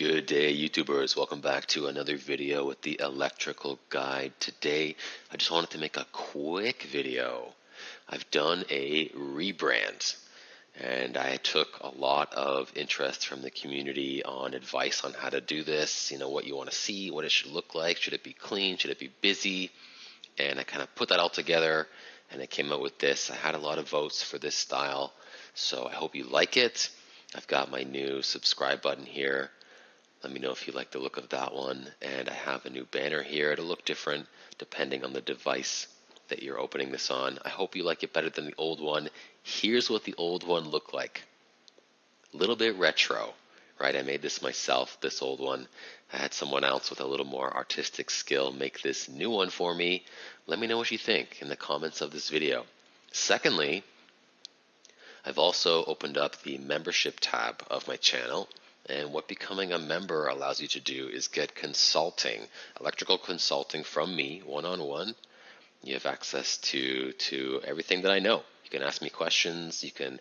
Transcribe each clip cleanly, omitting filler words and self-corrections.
Good day, YouTubers. Welcome back to another video with the electrical guide. Today, I just wanted to make a quick video. I've done a rebrand, and I took a lot of interest from the community on advice on how to do this, what you want to see, what it should look like, should it be clean, should it be busy, and I kind of put that all together, and I came up with this. I had a lot of votes for this style, so I hope you like it. I've got my new subscribe button here. Let me know if you like the look of that one. And I have a new banner here. It'll look different depending on the device that you're opening this on. I hope you like it better than the old one. Here's what the old one looked like. A little bit retro, right? I made this myself, this old one. I had someone else with a little more artistic skill make this new one for me. Let me know what you think in the comments of this video. Secondly, I've also opened up the membership tab of my channel. And what becoming a member allows you to do is get consulting, electrical consulting from me, one-on-one. You have access to everything that I know. You can ask me questions. You can,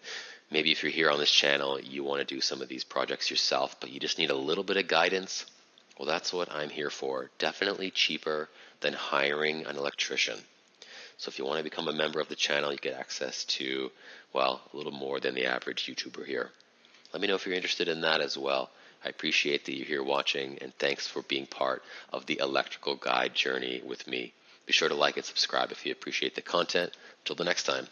maybe if you're here on this channel, you want to do some of these projects yourself, but you just need a little bit of guidance. Well, that's what I'm here for. Definitely cheaper than hiring an electrician. So if you want to become a member of the channel, you get access to, well, a little more than the average YouTuber here. Let me know if you're interested in that as well. I appreciate that you're here watching, and thanks for being part of the electrical guide journey with me. Be sure to like and subscribe if you appreciate the content. Until the next time.